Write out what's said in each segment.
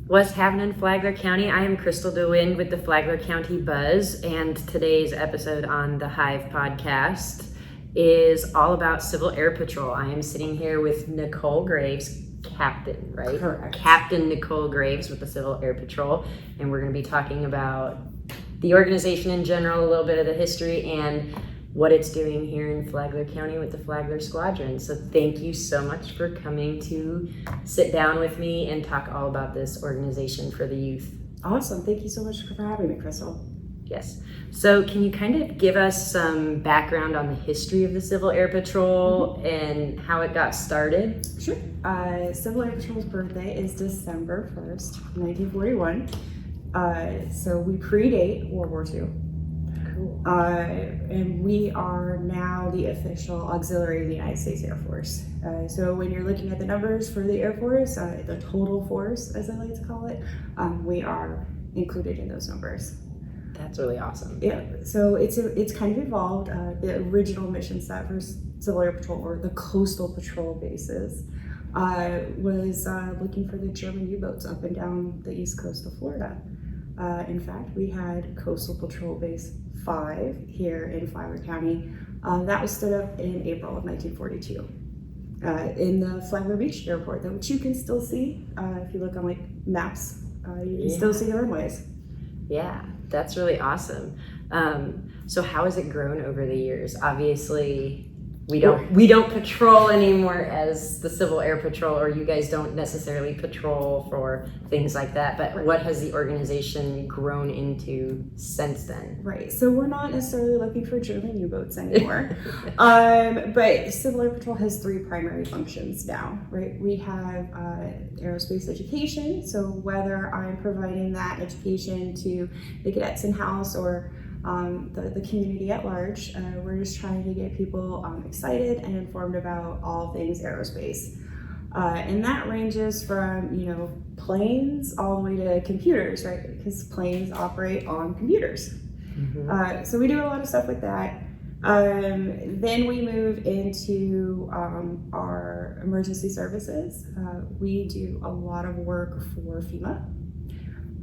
What's happening in Flagler County? I am Crystal DeWind with the Flagler County Buzz, and today's episode on the Hive podcast is all about Civil Air Patrol. I am sitting here with Nicole Graves, Captain, right? Correct. Captain Nicole Graves with the Civil Air Patrol, and we're going to be talking about the organization in general, a little bit of the history, and what it's doing here in Flagler County with the Flagler Squadron. So thank you so much for coming to sit down with me and talk all about this organization for the youth. Awesome. Thank you so much for having me, Crystal. Yes. So can you kind of give us some background on the history of the Civil Air Patrol and how it got started? Sure. Civil Air Patrol's birthday is December 1st, 1941. So we predate World War II. Cool. And we are now the official auxiliary of the United States Air Force. So when you're looking at the numbers for the Air Force, the total force, as I like to call it, we are included in those numbers. That's really awesome. Yeah, so it's kind of evolved. The original mission set for Civil Air Patrol, or the coastal patrol bases, was looking for the German U-boats up and down the east coast of Florida. In fact, we had Coastal Patrol Base 5 here in Flagler County. That was stood up in April of 1942 in the Flagler Beach Airport, which you can still see if you look on like maps. You can still see the runways. Yeah, that's really awesome. So how has it grown over the years? Obviously, we don't patrol anymore as the Civil Air Patrol, or you guys don't necessarily patrol for things like that, but what has the organization grown into since then? Right, so we're not necessarily looking for German U-boats anymore, but Civil Air Patrol has three primary functions now, right? We have aerospace education, so whether I'm providing that education to the cadets in-house or the community at large, we're just trying to get people excited and informed about all things aerospace. And that ranges from, planes all the way to computers, right? Because planes operate on computers. Mm-hmm. So we do a lot of stuff with that. Then we move into our emergency services. We do a lot of work for FEMA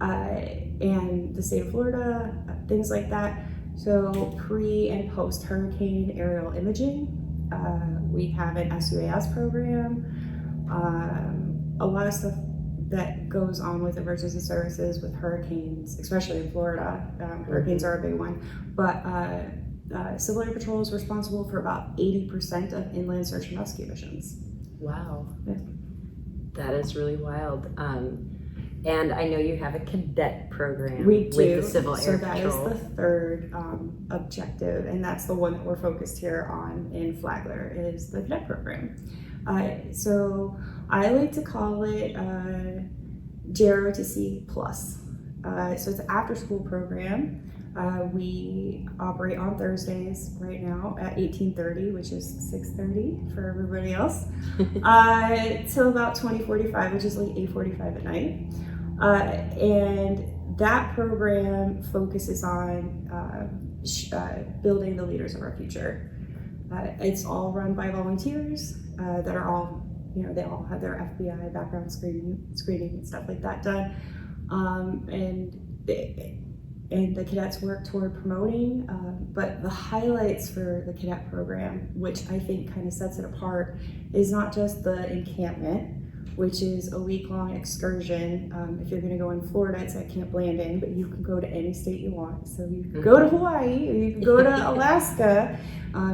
and the state of Florida, things like that. So pre and post hurricane aerial imaging. We have an SUAS program. A lot of stuff that goes on with emergency services with hurricanes, especially in Florida. Hurricanes are a big one, but Civil Air Patrol is responsible for about 80% of inland search and rescue missions. Wow. Yeah. That is really wild. And I know you have a cadet program We do. with the Civil Air So that is Patrol. the third objective, and that's the one that we're focused here on in Flagler, is the cadet program. So I like to call it JROTC Plus. So it's an after-school program. We operate on Thursdays right now at 18:30, which is 6:30 for everybody else, till about 20:45, which is like 8:45 at night. And that program focuses on building the leaders of our future. It's all run by volunteers that are all, they all have their FBI background screening and stuff like that done. And the cadets work toward promoting, but the highlights for the cadet program, which I think kind of sets it apart, is not just the encampment, which is a week-long excursion. If you're going to go in Florida, it's at Camp Landing, but you can go to any state you want. So you can go to Hawaii, or you can go to Alaska.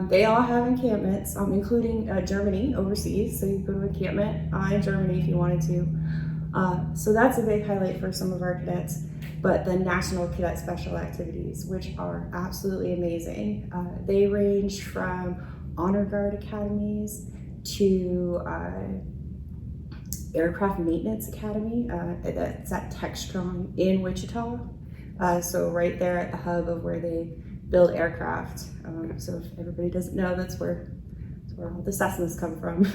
They all have encampments, including Germany overseas. So you can go to encampment in Germany if you wanted to. So that's a big highlight for some of our cadets. But the National Cadet Special Activities, which are absolutely amazing. They range from honor guard academies to aircraft maintenance academy that's at Textron in Wichita. So right there at the hub of where they build aircraft. So if everybody doesn't know, that's where all the Cessnas come from.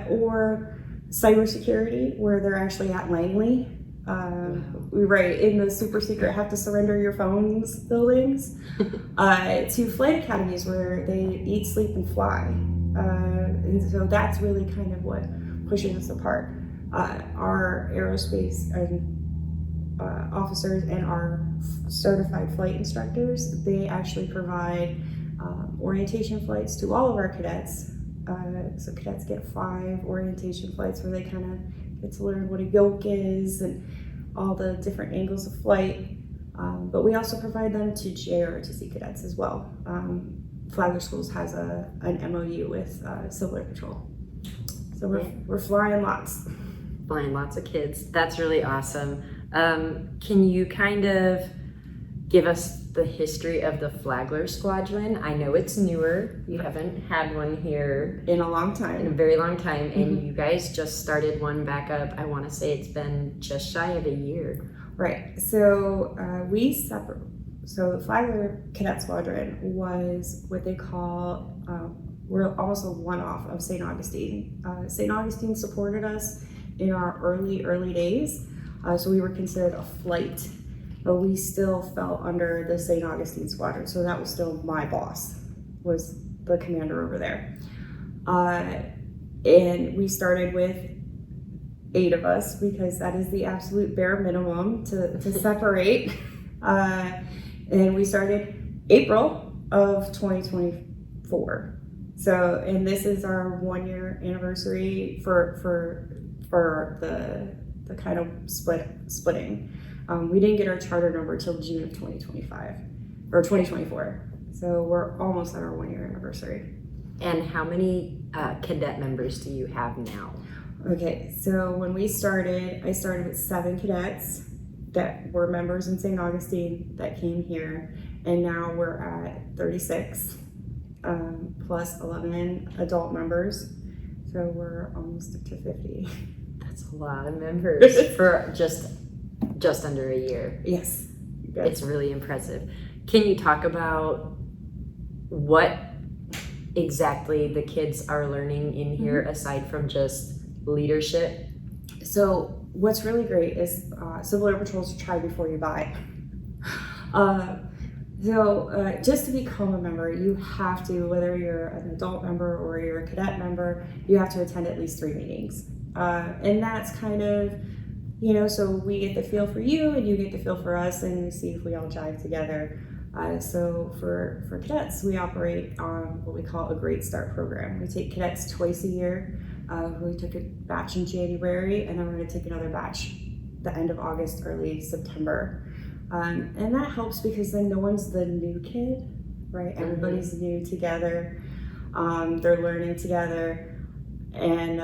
Or cybersecurity, where they're actually at Langley. Right, in the super secret have to surrender your phones buildings, to flight academies where they eat, sleep, and fly. And so that's really kind of what pushes us apart. Our aerospace and officers and our certified flight instructors, they actually provide orientation flights to all of our cadets. So cadets get 5 orientation flights where they kind of get to learn what a yoke is and all the different angles of flight. But we also provide them to JROTC cadets as well. Flagler Schools has an MOU with Civil Air Patrol. So we're flying lots. Flying lots of kids. That's really awesome. Can you kind of give us the history of the Flagler Squadron? I know it's newer. You haven't had one here In a long in a time. very long time, and you guys just started one back up. I want to say it's been just shy of a year. Right. So So the Flagler Cadet Squadron was what they call, we're almost a one-off of St. Augustine. St. Augustine supported us in our early days. So we were considered a flight, but we still fell under the St. Augustine Squadron. So that was still my boss, was the commander over there. And we started with 8 of us because that is the absolute bare minimum to separate. And we started April of 2024. So, and this is our 1-year anniversary for the kind of splitting. We didn't get our charter number till June of 2025 or 2024. So we're almost at our 1-year anniversary. And how many cadet members do you have now? Okay, so when we started, I started with 7 cadets that were members in St. Augustine that came here, and now we're at 36, plus 11 adult members. So we're almost up to 50. That's a lot of members for just under a year. Yes. It's really impressive. Can you talk about what exactly the kids are learning in here aside from just leadership? So what's really great is Civil Air Patrol's try before you buy. So just to become a member, you have to, whether you're an adult member or you're a cadet member, you have to attend at least 3 meetings. And that's kind of, so we get the feel for you and you get the feel for us, and we see if we all jive together. So for cadets, we operate on what we call a Great Start program. We take cadets twice a year. We took a batch in January, and then we're going to take another batch the end of August, early September. And that helps because then no one's the new kid, right? Everybody's new together. They're learning together, and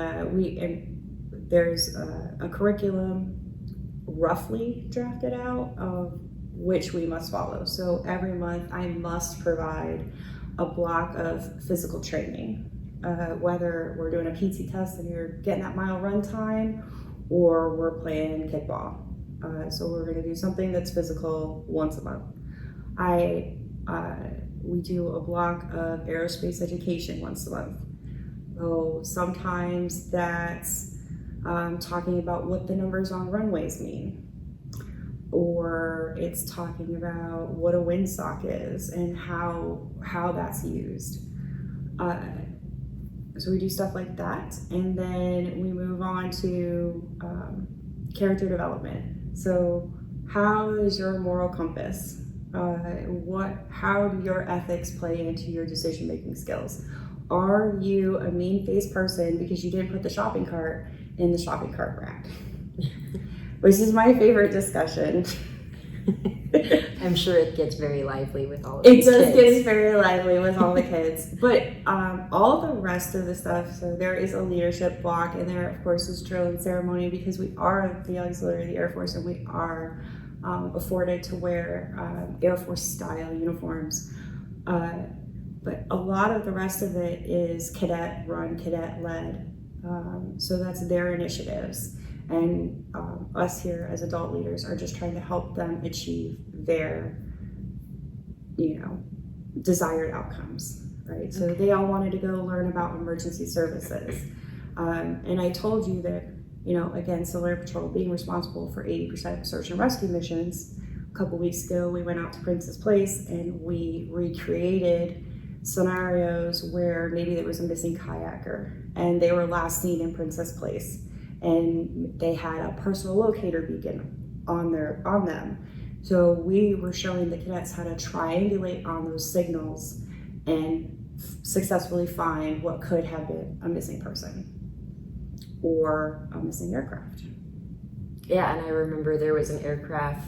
there's a curriculum roughly drafted out of which we must follow. So every month I must provide a block of physical training, whether we're doing a PT test and you're getting that mile run time, or we're playing kickball. So we're going to do something that's physical once a month. We do a block of aerospace education once a month. So sometimes that's talking about what the numbers on runways mean, or it's talking about what a windsock is and how that's used. So we do stuff like that, and then we move on to character development. So how is your moral compass? How do your ethics play into your decision-making skills? Are you a mean-faced person because you didn't put the shopping cart in the shopping cart rack? Which is my favorite discussion. I'm sure it gets very lively with all of It these does kids. get very lively with all the kids, but all the rest of the stuff, so there is a leadership block, and there of course is drill and ceremony, because we are the auxiliary of the Air Force and we are afforded to wear Air Force style uniforms. But a lot of the rest of it is cadet run, cadet led. So that's their initiatives. And us here as adult leaders are just trying to help them achieve their, desired outcomes, right? So they all wanted to go learn about emergency services. And I told you that, again, Civil Air Patrol being responsible for 80% of search and rescue missions. A couple weeks ago, we went out to Princess Place and we recreated scenarios where maybe there was a missing kayaker and they were last seen in Princess Place. and they had a personal locator beacon on them. So we were showing the cadets how to triangulate on those signals and successfully find what could have been a missing person or a missing aircraft. Yeah, and I remember there was an aircraft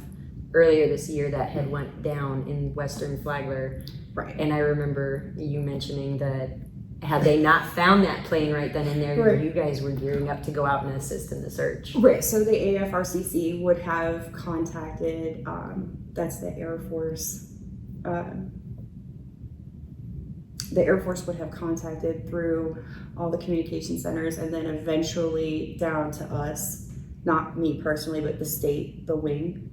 earlier this year that had went down in Western Flagler. Right. And I remember you mentioning that had they not found that plane right then and there, Right. you guys were gearing up to go out and assist in the search. Right, so the AFRCC would have contacted, that's the Air Force, the Air Force would have contacted through all the communication centers and then eventually down to us, not me personally, but the state, the wing.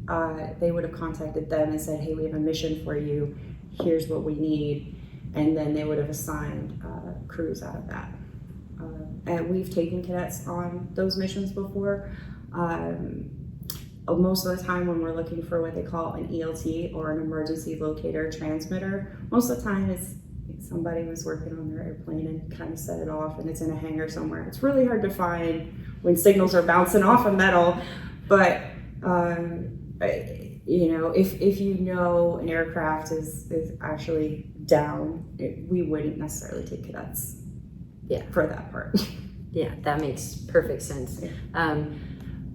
They would have contacted them and said, hey, we have a mission for you, here's what we need. And then they would have assigned crews out of that. And we've taken cadets on those missions before. Most of the time when we're looking for what they call an ELT or an emergency locator transmitter, most of the time it's somebody was working on their airplane and kind of set it off and it's in a hangar somewhere. It's really hard to find when signals are bouncing off of metal, but you know, if you know an aircraft is actually down, we wouldn't necessarily take cadets. Yeah, for that part. Yeah, that makes perfect sense. Yeah.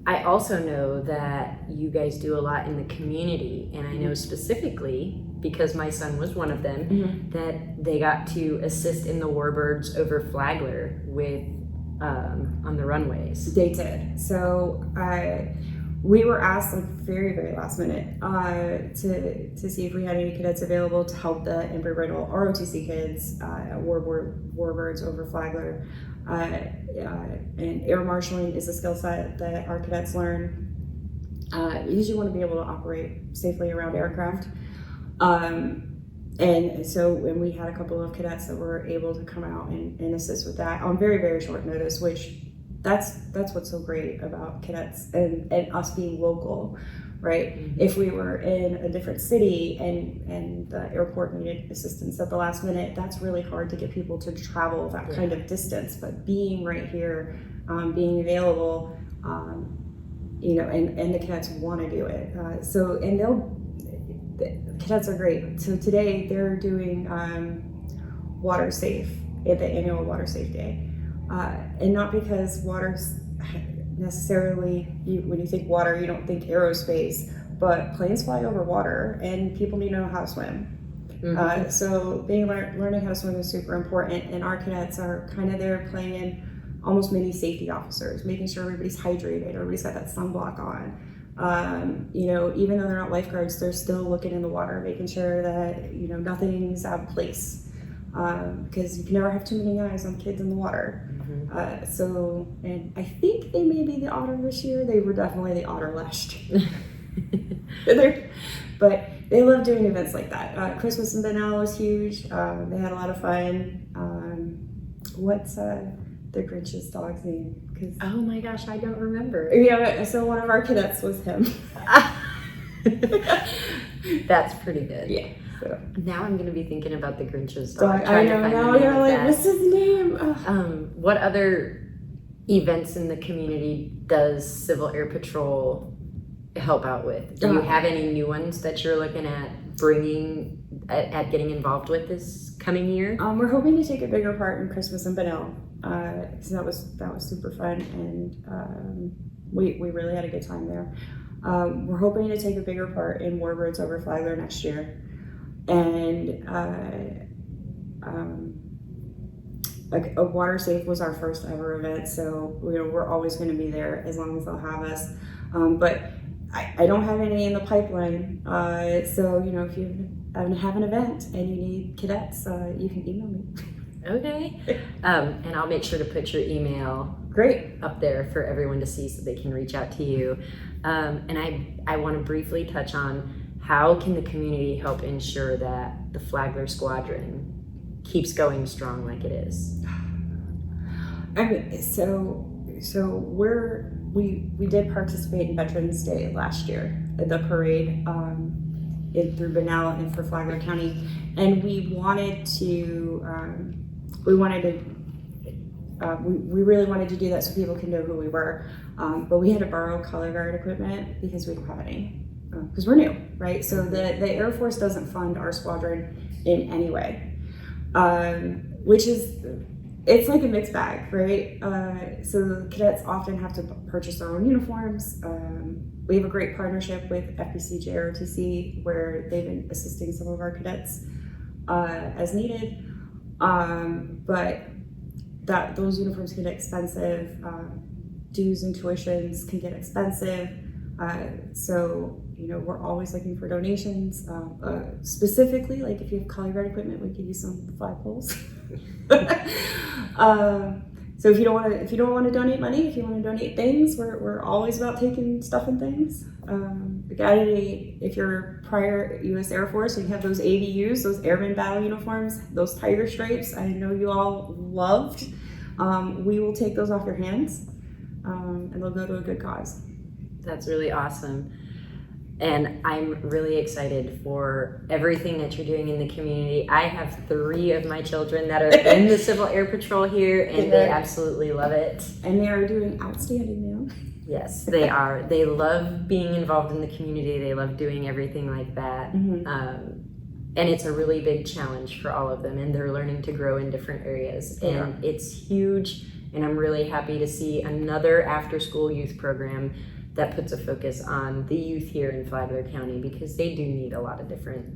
I also know that you guys do a lot in the community, and I know specifically because my son was one of them, that they got to assist in the warbirds over Flagler with on the runways. They did. So we were asked like very, very last minute to see if we had any cadets available to help the Embry-Riddle ROTC kids at warbirds over Flagler. And air marshaling is a skill set that our cadets learn. Because you want to be able to operate safely around aircraft. And so when we had a couple of cadets that were able to come out and assist with that on very, very short notice, which that's what's so great about cadets and us being local, right? Mm-hmm. If we were in a different city and the airport needed assistance at the last minute, that's really hard to get people to travel that kind of distance. But being right here, being available, you know, and the cadets want to do it. The cadets are great. So today they're doing Water Safe at the annual Water Safe Day. And not because water's necessarily, when you think water, you don't think aerospace, but planes fly over water and people need to know how to swim. Mm-hmm. So learning how to swim is super important, and our cadets are kind of there playing almost mini safety officers, making sure everybody's hydrated, everybody's got that sunblock on. You know, even though they're not lifeguards, they're still looking in the water, making sure that, you know, nothing's out of place. Because you can never have too many eyes on kids in the water. Mm-hmm. And I think they may be the otter this year. They were definitely the otter last year. But they love doing events like that. Christmas in Benal was huge. They had a lot of fun. What's the Grinch's dog's name? Oh my gosh, I don't remember. Yeah, so one of our cadets was him. That's pretty good. Yeah. So. Now I'm going to be thinking about the Grinch's dog. I know, now you're like, what's his name? What other events in the community does Civil Air Patrol help out with? Do you have any new ones that you're looking at at getting involved with this coming year? We're hoping to take a bigger part in Christmas in Benel. So that was super fun, and we really had a good time there. We're hoping to take a bigger part in Warbirds over Flagler next year. And like a Water Safe was our first ever event, so we're always going to be there as long as they'll have us. But I don't have any in the pipeline, so if you have an event and you need cadets, you can email me. Okay, and I'll make sure to put your email up there for everyone to see so they can reach out to you. And I want to briefly touch on how can the community help ensure that the Flagler Squadron keeps going strong like it is? I mean, so we did participate in Veterans Day last year at the parade through Benalla and for Flagler County, and we wanted to We really wanted to do that so people can know who we were. But we had to borrow color guard equipment because we don't have any, because we're new, right? So the Air Force doesn't fund our squadron in any way, which is, it's like a mixed bag, right? So cadets often have to purchase their own uniforms. We have a great partnership with FPC JROTC where they've been assisting some of our cadets as needed. But those uniforms can get expensive. Dues and tuitions can get expensive. So, we're always looking for donations. Specifically, like if you have color guard equipment, we give you some flagpoles. So if you don't want to donate money, if you want to donate things, we're always about taking stuff and things. If you're prior U.S. Air Force and you have those ABUs, those Airman Battle Uniforms, those tiger stripes, I know you all loved. We will take those off your hands, and they'll go to a good cause. That's really awesome. And I'm really excited for everything that you're doing in the community. I have 3 of my children that are in the Civil Air Patrol here, and they absolutely love it. And they are doing outstanding now. Yes, they are. They love being involved in the community. They love doing everything like that. Mm-hmm. And it's a really big challenge for all of them, and they're learning to grow in different areas. And it's huge, and I'm really happy to see another after-school youth program that puts a focus on the youth here in Flagler County, because they do need a lot of different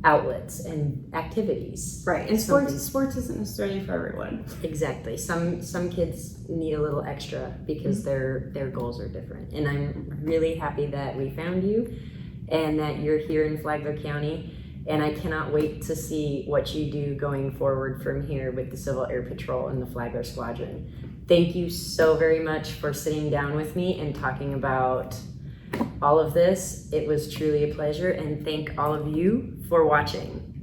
outlets and activities. Right, and sports isn't necessarily for everyone. Exactly. Some kids need a little extra because their goals are different. And I'm really happy that we found you and that you're here in Flagler County. And I cannot wait to see what you do going forward from here with the Civil Air Patrol and the Flagler Squadron. Thank you so very much for sitting down with me and talking about all of this. It was truly a pleasure, and thank all of you for watching.